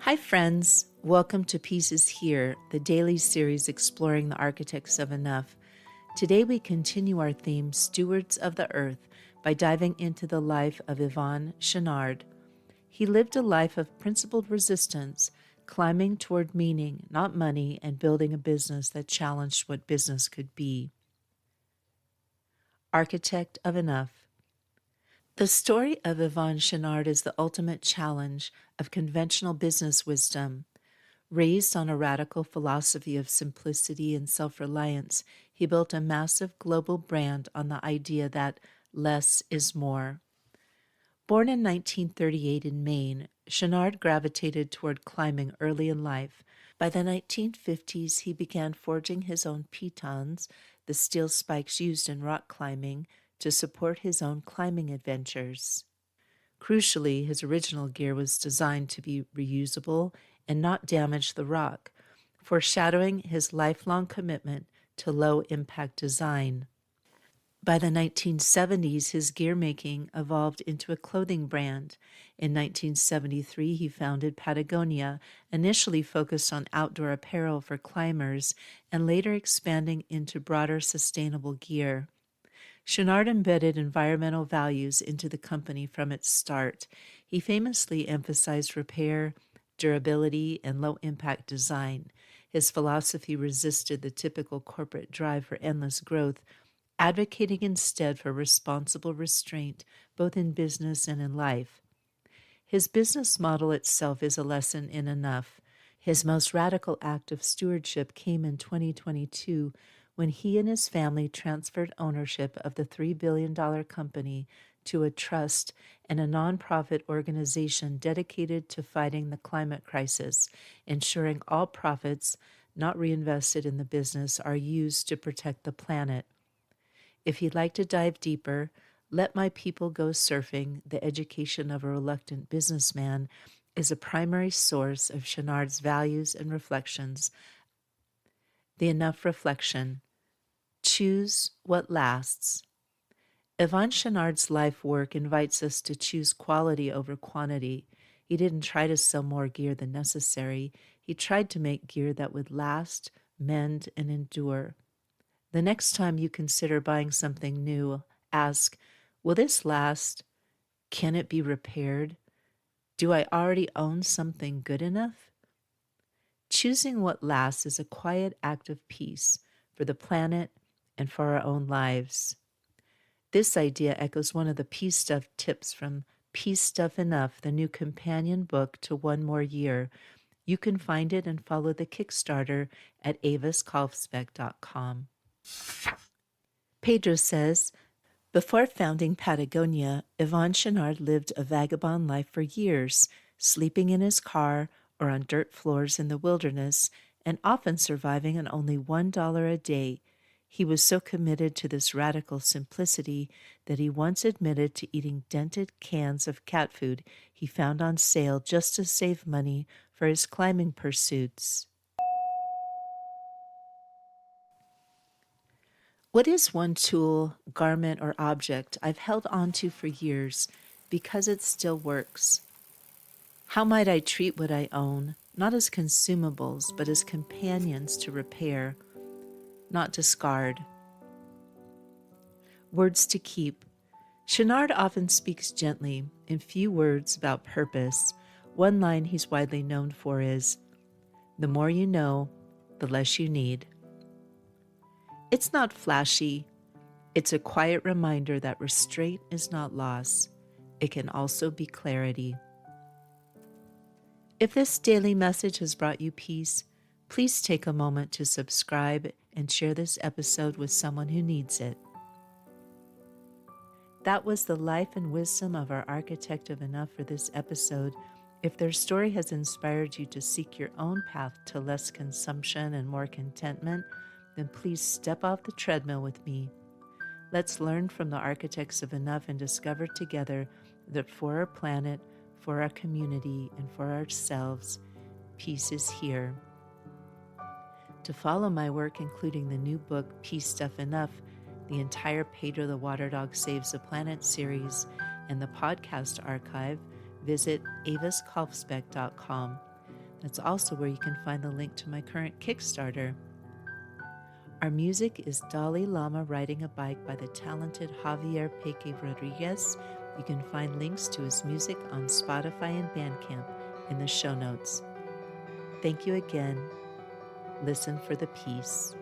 Hi, friends. Welcome to Pieces Here, the daily series exploring the architects of enough. Today we continue our theme, Stewards of the Earth, by diving into the life of Yvon Chouinard. He lived a life of principled resistance, climbing toward meaning, not money, and building a business that challenged what business could be. Architect of Enough. The story of Yvon Chouinard is the ultimate challenge of conventional business wisdom. Raised on a radical philosophy of simplicity and self-reliance, he built a massive global brand on the idea that less is more. Born in 1938 in Maine, Chouinard gravitated toward climbing early in life. By the 1950s, he began forging his own pitons, the steel spikes used in rock climbing, to support his own climbing adventures. Crucially, his original gear was designed to be reusable and not damage the rock, foreshadowing his lifelong commitment to low-impact design. By the 1970s, his gear making evolved into a clothing brand. In 1973, he founded Patagonia, initially focused on outdoor apparel for climbers, and later expanding into broader sustainable gear. Chouinard embedded environmental values into the company from its start. He famously emphasized repair, durability, and low-impact design. His philosophy resisted the typical corporate drive for endless growth, advocating instead for responsible restraint, both in business and in life. His business model itself is a lesson in enough. His most radical act of stewardship came in 2022 when he and his family transferred ownership of the $3 billion company to a trust and a nonprofit organization dedicated to fighting the climate crisis, ensuring all profits not reinvested in the business are used to protect the planet. If you'd like to dive deeper, Let My People Go Surfing, The Education of a Reluctant Businessman, is a primary source of Chouinard's values and reflections. The Enough Reflection. Choose what lasts. Yvon Chouinard's life work invites us to choose quality over quantity. He didn't try to sell more gear than necessary. He tried to make gear that would last, mend, and endure. The next time you consider buying something new, ask, will this last? Can it be repaired? Do I already own something good enough? Choosing what lasts is a quiet act of peace for the planet and for our own lives. This idea echoes one of the Peace Stuff tips from Peace Stuff Enough, the new companion book to One More Year. You can find it and follow the Kickstarter at avaskalfsbeck.com. Pedro says, before founding Patagonia, Yvon Chouinard lived a vagabond life for years, sleeping in his car or on dirt floors in the wilderness, and often surviving on only $1 a day. He was so committed to this radical simplicity that he once admitted to eating dented cans of cat food he found on sale just to save money for his climbing pursuits. What is one tool, garment, or object I've held onto for years because it still works? How might I treat what I own, not as consumables, but as companions to repair, not discard? Words to keep. Chouinard often speaks gently, in few words, about purpose. One line he's widely known for is, the more you know, the less you need. It's not flashy. It's a quiet reminder that restraint is not loss. It can also be clarity. If this daily message has brought you peace, please take a moment to subscribe and share this episode with someone who needs it. That was the life and wisdom of our architect of enough for this episode. If their story has inspired you to seek your own path to less consumption and more contentment, then please step off the treadmill with me. Let's learn from the architects of enough and discover together that for our planet, for our community, and for ourselves, peace is here. To follow my work, including the new book, Peace Stuff Enough, the entire Pedro the Water Dog Saves the Planet series, and the podcast archive, visit avaskalfsbeck.com. That's also where you can find the link to my current Kickstarter. Our music is Dalai Lama Riding a Bike by the talented Javier Peque Rodriguez. You can find links to his music on Spotify and Bandcamp in the show notes. Thank you again. Listen for the peace.